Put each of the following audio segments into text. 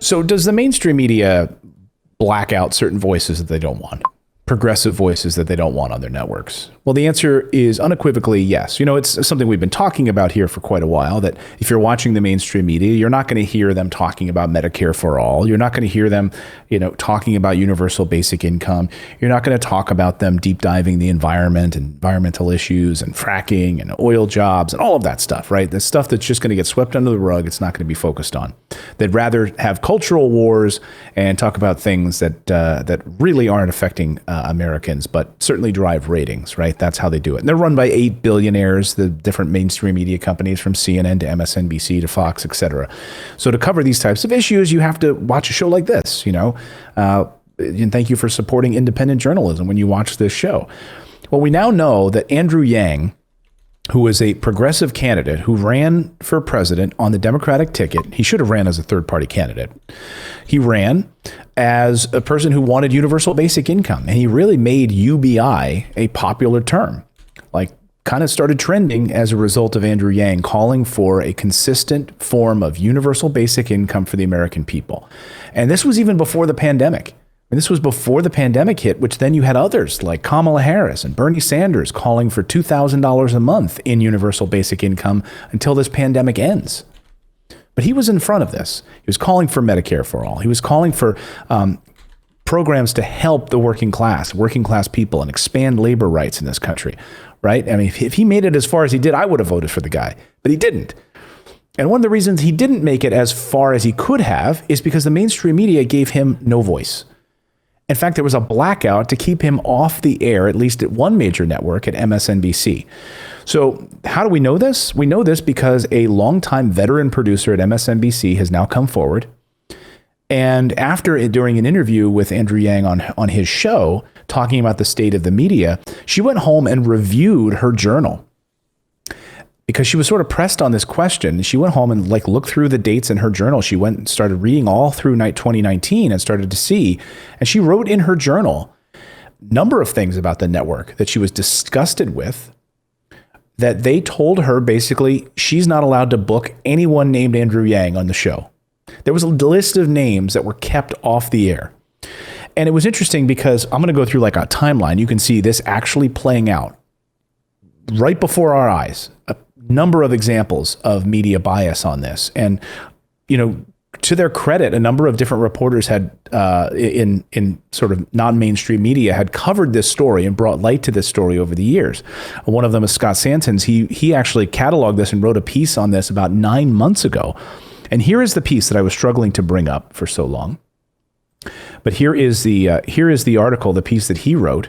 So does the mainstream media black out certain voices that they don't want? Progressive voices that they don't want on their networks? Well, the answer is unequivocally yes. You know, it's something we've been talking about here for quite a while, that if you're watching the mainstream media, you're not going to hear them talking about Medicare for all. You're not going to hear them, talking about universal basic income. You're not going to talk about them deep diving the environment and environmental issues and fracking and oil jobs and all of that stuff, right? The stuff that's just going to get swept under the rug. It's not going to be focused on. They'd rather have cultural wars and talk about things that really aren't affecting Americans, but certainly drive ratings, right? That's how they do it. And they're run by 8 billionaires, the different mainstream media companies from CNN to MSNBC to Fox, etc. So to cover these types of issues, you have to watch a show like this, and thank you for supporting independent journalism when you watch this show. Well, we now know that Andrew Yang, who was a progressive candidate who ran for president on the Democratic ticket. He should have ran as a third-party candidate. He ran as a person who wanted universal basic income, and he really made UBI a popular term, kind of started trending as a result of Andrew Yang calling for a consistent form of universal basic income for the American people. And this was even before the pandemic. And this was before the pandemic hit, which then you had others like Kamala Harris and Bernie Sanders calling for $2,000 a month in universal basic income until this pandemic ends. But he was in front of this. He was calling for Medicare for all. He was calling for programs to help the working class people, and expand labor rights in this country, right? I mean, if he made it as far as he did, I would have voted for the guy, but he didn't. And one of the reasons he didn't make it as far as he could have is because the mainstream media gave him no voice. In fact, there was a blackout to keep him off the air, at least at one major network, at MSNBC. So how do we know this? We know this because a longtime veteran producer at MSNBC has now come forward. And during an interview with Andrew Yang on his show, talking about the state of the media, she went home and reviewed her journal because she was sort of pressed on this question. She went home and looked through the dates in her journal. She went and started reading all through 2019 and started to see, and she wrote in her journal a number of things about the network that she was disgusted with, that they told her basically she's not allowed to book anyone named Andrew Yang on the show. There was a list of names that were kept off the air. And it was interesting because I'm going to go through a timeline. You can see this actually playing out right before our eyes. A number of examples of media bias on this. And, to their credit, a number of different reporters had in sort of non-mainstream media had covered this story and brought light to this story over the years. One of them is Scott Santens. He actually cataloged this and wrote a piece on this about 9 months ago. And here is the piece that I was struggling to bring up for so long. But here is the article, the piece that he wrote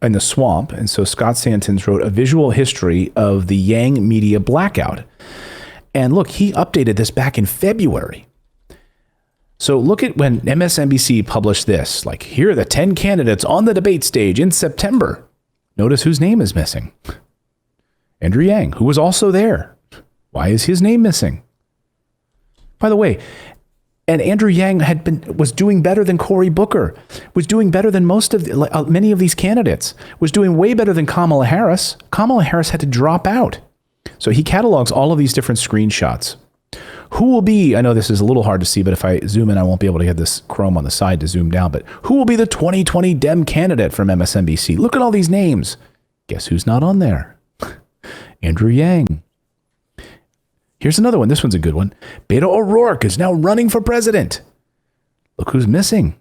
in the Swamp. And so Scott Santens wrote a visual history of the Yang media blackout. And look, he updated this back in February. So look at when MSNBC published this, here are the 10 candidates on the debate stage in September. Notice whose name is missing. Andrew Yang, who was also there. Why is his name missing? By the way, and Andrew Yang was doing better than Cory Booker, was doing better than many of these candidates, was doing way better than Kamala Harris. Kamala Harris had to drop out. So he catalogs all of these different screenshots. Who will be, I know this is a little hard to see, but if I zoom in, I won't be able to get this Chrome on the side to zoom down, but who will be the 2020 Dem candidate from MSNBC? Look at all these names. Guess who's not on there? Andrew Yang. Here's another one. This one's a good one. Beto O'Rourke is now running for president. Look who's missing.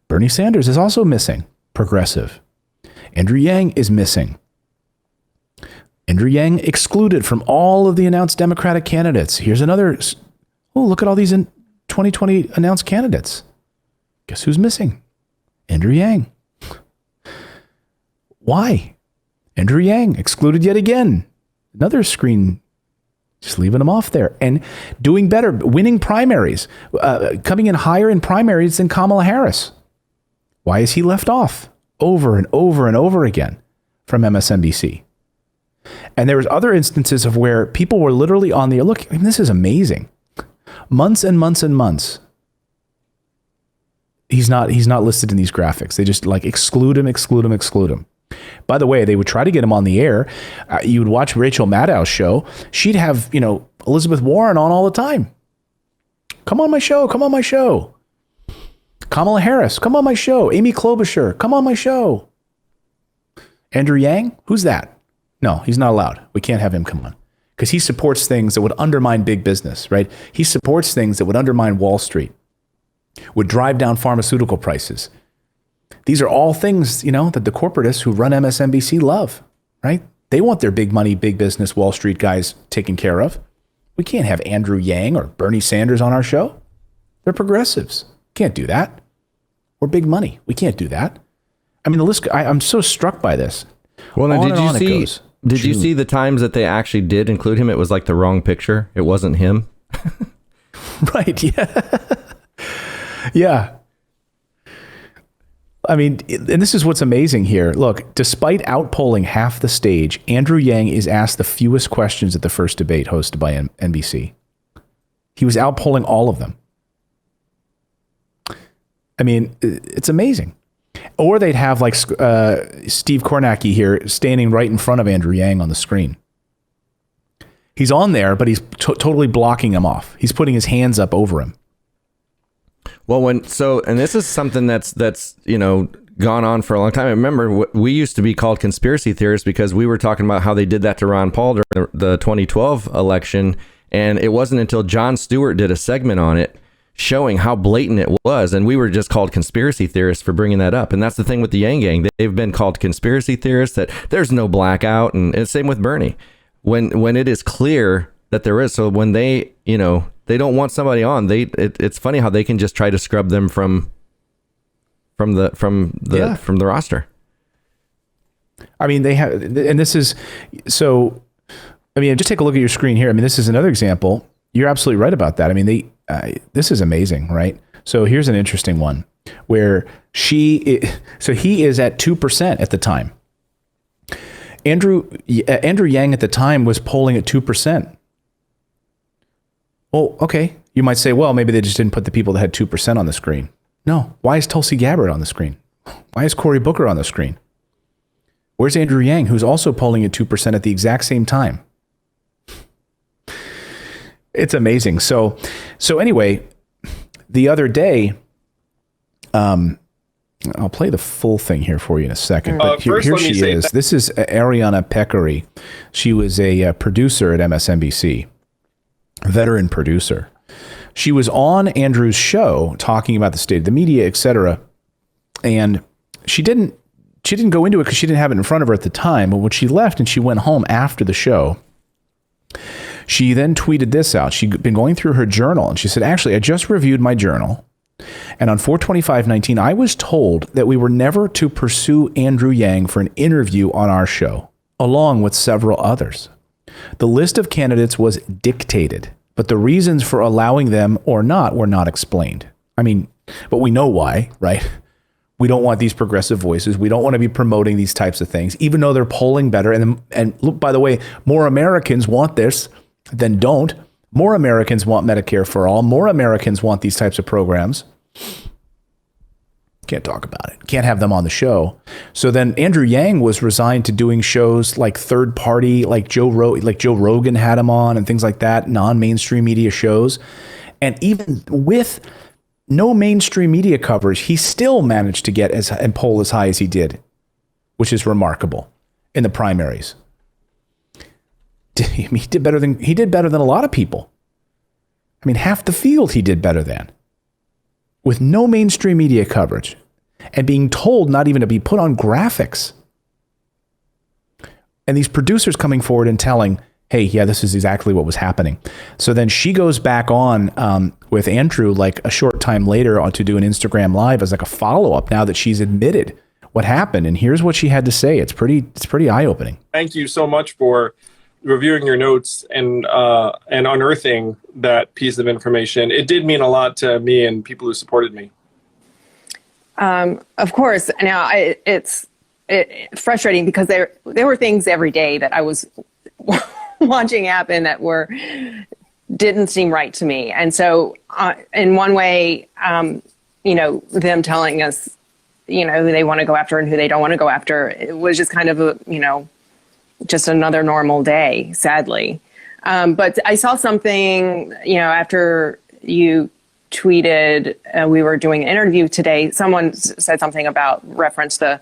Bernie Sanders is also missing. Progressive. Andrew Yang is missing. Andrew Yang excluded from all of the announced Democratic candidates. Here's another. Oh, look at all these 2020 announced candidates. Guess who's missing? Andrew Yang. Why? Andrew Yang excluded yet again. Another screen. Just leaving them off there and doing better, winning primaries, coming in higher in primaries than Kamala Harris. Why is he left off over and over and over again from MSNBC? And there was other instances of where people were literally on the look. I mean, this is amazing. Months and months and months. He's not listed in these graphics. They just exclude him. By the way, they would try to get him on the air. You would watch Rachel Maddow's show. She'd have, Elizabeth Warren on all the time. Come on my show. Come on my show. Kamala Harris, come on my show. Amy Klobuchar, come on my show. Andrew Yang, who's that? No, he's not allowed. We can't have him come on because he supports things that would undermine big business, right? He supports things that would undermine Wall Street, would drive down pharmaceutical prices. These are all things, that the corporatists who run MSNBC love, right? They want their big money, big business, Wall Street guys taken care of. We can't have Andrew Yang or Bernie Sanders on our show. They're progressives. Can't do that. Or big money. We can't do that. I mean, the list, I'm so struck by this. Well, now, did you see the times that they actually did include him? It was like the wrong picture. It wasn't him. Right. Yeah. Yeah. I mean, and this is what's amazing here. Look, despite outpolling half the stage, Andrew Yang is asked the fewest questions at the first debate hosted by NBC. He was outpolling all of them. I mean, it's amazing. Or they'd have like Steve Kornacki here standing right in front of Andrew Yang on the screen. He's on there, but he's totally blocking him off. He's putting his hands up over him. Well, and this is something that's gone on for a long time. I remember we used to be called conspiracy theorists because we were talking about how they did that to Ron Paul during the 2012 election, and it wasn't until Jon Stewart did a segment on it showing how blatant it was, and we were just called conspiracy theorists for bringing that up. And that's the thing with the Yang Gang. They've been called conspiracy theorists, that there's no blackout, and it's same with Bernie. When it is clear that there is, so when they don't want somebody on, it's funny how they can just try to scrub them from the roster. I mean, they have, and this is so. I mean, just take a look at your screen here. I mean, this is another example. You're absolutely right about that. I mean, this is amazing, right? So here's an interesting one where he is at 2% at the time. Andrew Yang at the time was polling at 2%. Oh, okay. You might say, well, maybe they just didn't put the people that had 2% on the screen. No. Why is Tulsi Gabbard on the screen? Why is Cory Booker on the screen? Where's Andrew Yang, who's also polling at 2% at the exact same time? It's amazing. So anyway, the other day, I'll play the full thing here for you in a second. But here she is. This is Ariana Peccary. She was a producer at MSNBC, veteran producer. She was on Andrew's show talking about the state of the media, etc. And she didn't go into it because she didn't have it in front of her at the time. But when she left and she went home after the show, she then tweeted this out. She'd been going through her journal and she said, actually, I just reviewed my journal. And on 4/25/19, I was told that we were never to pursue Andrew Yang for an interview on our show, along with several others. The list of candidates was dictated, but the reasons for allowing them or not were not explained. I mean, but we know why, right? We don't want these progressive voices. We don't want to be promoting these types of things, even though they're polling better. And look, by the way, more Americans want this than don't. More Americans want Medicare for all. More Americans want these types of programs. Can't talk about it. Can't have them on the show. So then Andrew Yang was resigned to doing shows like third party, like Joe Rogan had him on and things like that, non-mainstream media shows. And even with no mainstream media coverage, he still managed to get and poll as high as he did, which is remarkable in the primaries. He did better than a lot of people. I mean, half the field he did better than, with no mainstream media coverage and being told not even to be put on graphics. And these producers coming forward and telling, hey, yeah, this is exactly what was happening. So then she goes back on with Andrew like a short time later to do an Instagram Live as like a follow-up now that she's admitted what happened. And here's what she had to say. It's pretty eye-opening. Thank you so much for reviewing your notes and unearthing that piece of information. It did mean a lot to me and people who supported me. Of course. Now it's frustrating because there were things every day that I was watching happen that didn't seem right to me. And so in one way, them telling us, who they want to go after and who they don't want to go after, it was just kind of just another normal day, sadly. But I saw something, after you tweeted, we were doing an interview today. Someone said something about reference the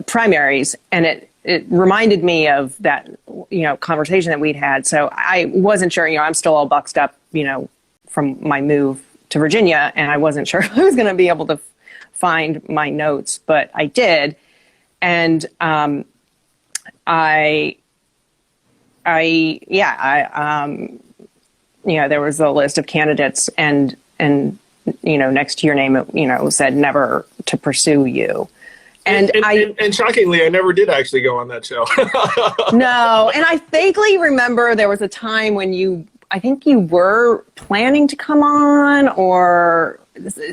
primaries, and it reminded me of that, conversation that we'd had. So I wasn't sure, I'm still all boxed up, from my move to Virginia, and I wasn't sure if I was going to be able to find my notes, but I did. And there was a list of candidates, and next to your name, it said never to pursue you. And shockingly, I never did actually go on that show. No, and I vaguely remember there was a time when I think you were planning to come on, or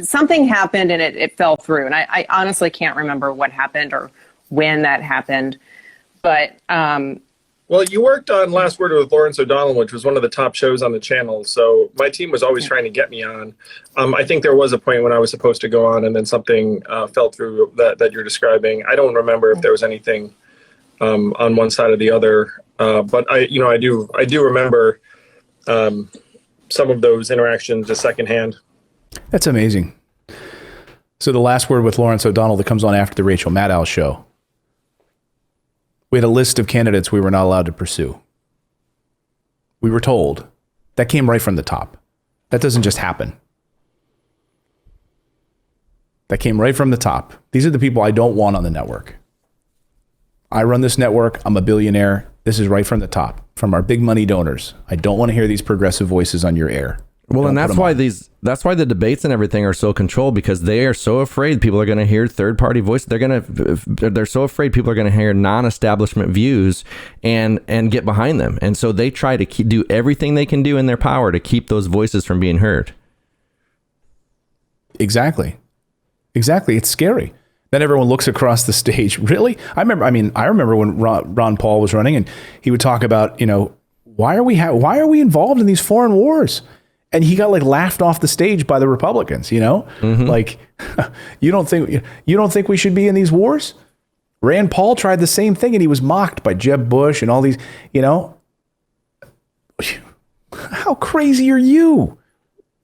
something happened and it fell through. And I honestly can't remember what happened or when that happened. But well, you worked on Last Word with Lawrence O'Donnell, which was one of the top shows on the channel. So my team was always trying to get me on. I think there was a point when I was supposed to go on, and then something fell through that you're describing. I don't remember if there was anything on one side or the other, but I do remember some of those interactions just secondhand. That's amazing. So the Last Word with Lawrence O'Donnell that comes on after the Rachel Maddow show, we had a list of candidates we were not allowed to pursue. We were told. That came right from the top. That doesn't just happen. That came right from the top. These are the people I don't want on the network. I run this network. I'm a billionaire. This is right from the top, from our big money donors. I don't want to hear these progressive voices on your air. Well, and that's why the debates and everything are so controlled, because they are so afraid people are going to hear third party voices. They're so afraid people are going to hear non-establishment views and get behind them. And so they try to do everything they can do in their power to keep those voices from being heard. Exactly. It's scary. Then everyone looks across the stage. Really? I remember when Ron Paul was running, and he would talk about, why are we involved in these foreign wars? And he got laughed off the stage by the Republicans, Mm-hmm. You don't think we should be in these wars? Rand Paul tried the same thing, and he was mocked by Jeb Bush and all these, how crazy are you?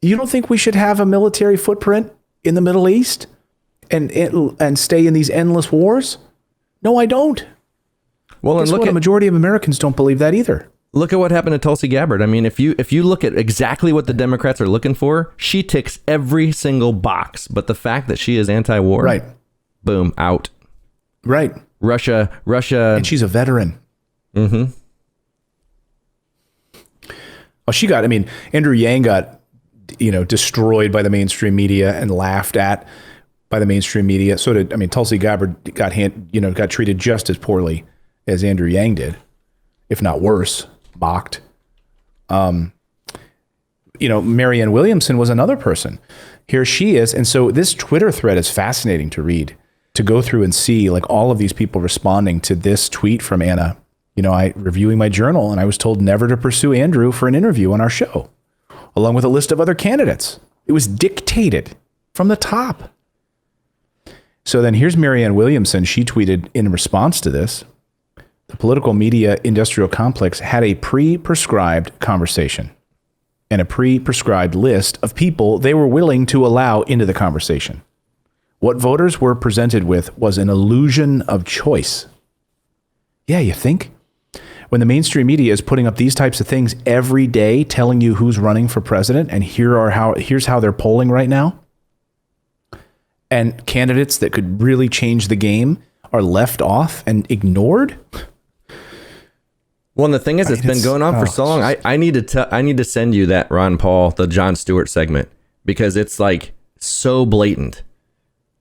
You don't think we should have a military footprint in the Middle East and stay in these endless wars? No, I don't. Well, and a majority of Americans don't believe that either. Look at what happened to Tulsi Gabbard. I mean, if you look at exactly what the Democrats are looking for, she ticks every single box. But the fact that she is anti-war, right? Boom, out. Right. Russia, and she's a veteran. Mm-hmm. Well, Andrew Yang got, destroyed by the mainstream media and laughed at by the mainstream media. So did, Tulsi Gabbard got treated just as poorly as Andrew Yang did, if not worse. Mocked. Marianne Williamson was another person. Here she is. And so this Twitter thread is fascinating to read, to go through and see all of these people responding to this tweet from Anna. I reviewing my journal, and I was told never to pursue Andrew for an interview on our show, along with a list of other candidates. It was dictated from the top. So then here's Marianne Williamson. She tweeted in response to this: the political media industrial complex had a pre-prescribed conversation and a pre-prescribed list of people they were willing to allow into the conversation. What voters were presented with was an illusion of choice. Yeah, you think? When the mainstream media is putting up these types of things every day, telling you who's running for president, and here's how they're polling right now, and candidates that could really change the game are left off and ignored. Well, and the thing is, it's been going on for so long. I need to send you that Ron Paul, the Jon Stewart segment, because it's so blatant,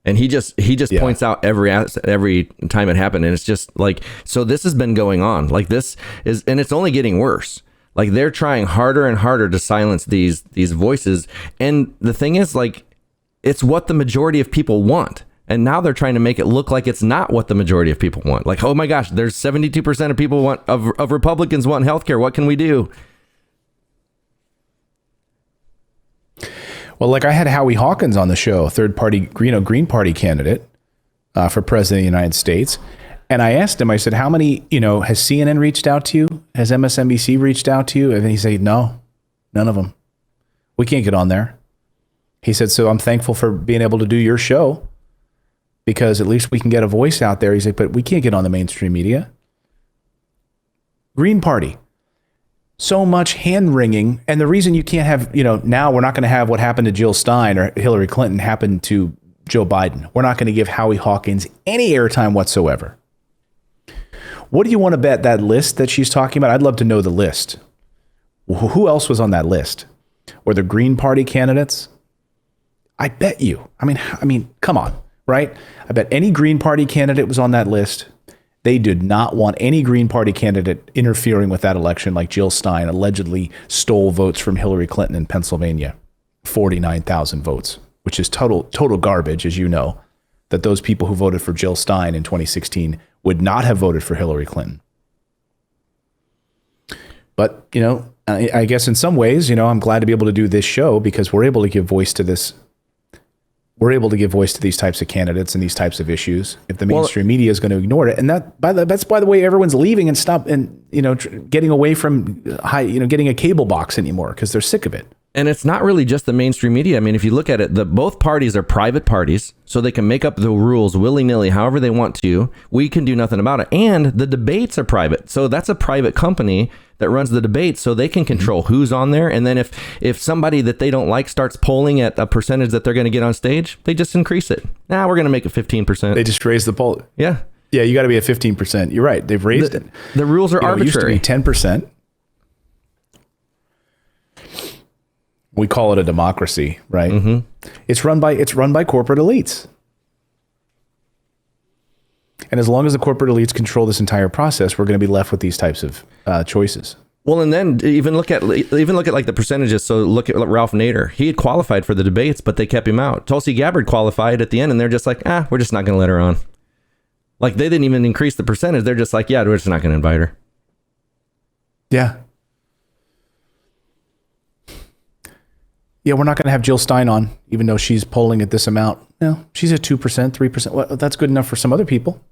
and he just points out every time it happened, and it's just so this has been going on. This is, and it's only getting worse. They're trying harder and harder to silence these voices, and the thing is, it's what the majority of people want. And now they're trying to make it look like it's not what the majority of people want. Oh my gosh, there's 72% of people of Republicans want healthcare. What can we do? Well, I had Howie Hawkins on the show, third party, Green Party candidate for president of the United States. And I asked him, I said, how many, has CNN reached out to you? Has MSNBC reached out to you? And he said, no, none of them. We can't get on there. He said, so I'm thankful for being able to do your show because at least we can get a voice out there. He's like, but we can't get on the mainstream media. Green Party. So much hand wringing. And the reason you can't have, now we're not going to have what happened to Jill Stein or Hillary Clinton happen to Joe Biden. We're not going to give Howie Hawkins any airtime whatsoever. What do you want to bet that list that she's talking about? I'd love to know the list. Who else was on that list? Or the Green Party candidates? I bet you. I mean, come on, right? I bet any Green Party candidate was on that list. They did not want any Green Party candidate interfering with that election like Jill Stein allegedly stole votes from Hillary Clinton in Pennsylvania. 49,000 votes, which is total garbage, as you know, that those people who voted for Jill Stein in 2016 would not have voted for Hillary Clinton. But, I guess in some ways, I'm glad to be able to do this show because we're able to give voice to this. We're able to give voice to these types of candidates and these types of issues if the mainstream media is going to ignore it. And that's by the way, everyone's leaving and getting away from getting a cable box anymore because they're sick of it. And it's not really just the mainstream media. I mean, if you look at it, both parties are private parties, so they can make up the rules willy-nilly however they want to. We can do nothing about it. And the debates are private. So that's a private company that runs the debates, so they can control who's on there. And then if somebody that they don't like starts polling at a percentage that they're going to get on stage, they just increase it. Now we're going to make it 15%. They just raise the poll. Yeah. Yeah, you got to be at 15%. You're right. They've raised it. The rules are arbitrary. It used to be 10%. We call it a democracy, right? Mm-hmm. It's run by corporate elites. And as long as the corporate elites control this entire process, we're going to be left with these types of choices. Well, and then even look at like the percentages. So look at Ralph Nader. He had qualified for the debates, but they kept him out. Tulsi Gabbard qualified at the end, and they're just like, we're just not going to let her on. Like they didn't even increase the percentage. They're just like, we're just not going to invite her. Yeah. Yeah, we're not going to have Jill Stein on, even though she's polling at this amount. No, she's at 2%, 3%. Well, that's good enough for some other people.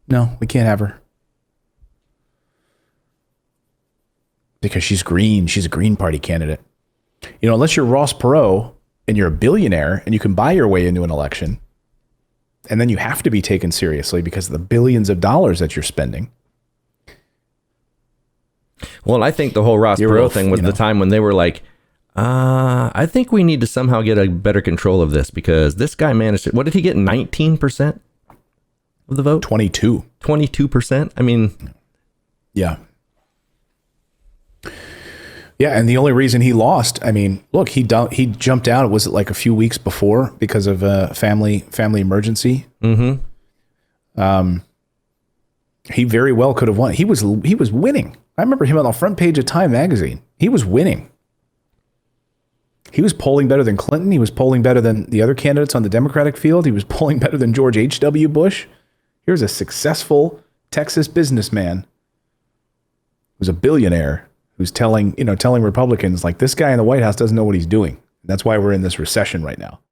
No, we can't have her. Because she's green. She's a Green Party candidate. Unless you're Ross Perot and you're a billionaire and you can buy your way into an election, and then you have to be taken seriously because of the billions of dollars that you're spending. Well, I think the whole Ross Perot thing was the time when they were like, I think we need to somehow get a better control of this because this guy managed it. What did he get? 19% of the vote? 22%. I mean, yeah. Yeah. And the only reason he lost, look, he jumped out. Was it like a few weeks before because of a family emergency? Mm-hmm. He very well could have won. He was winning. I remember him on the front page of Time magazine. He was winning. He was polling better than Clinton. He was polling better than the other candidates on the Democratic field. He was polling better than George H.W. Bush. Here's a successful Texas businessman who's a billionaire who's telling Republicans like this guy in the White House doesn't know what he's doing. That's why we're in this recession right now.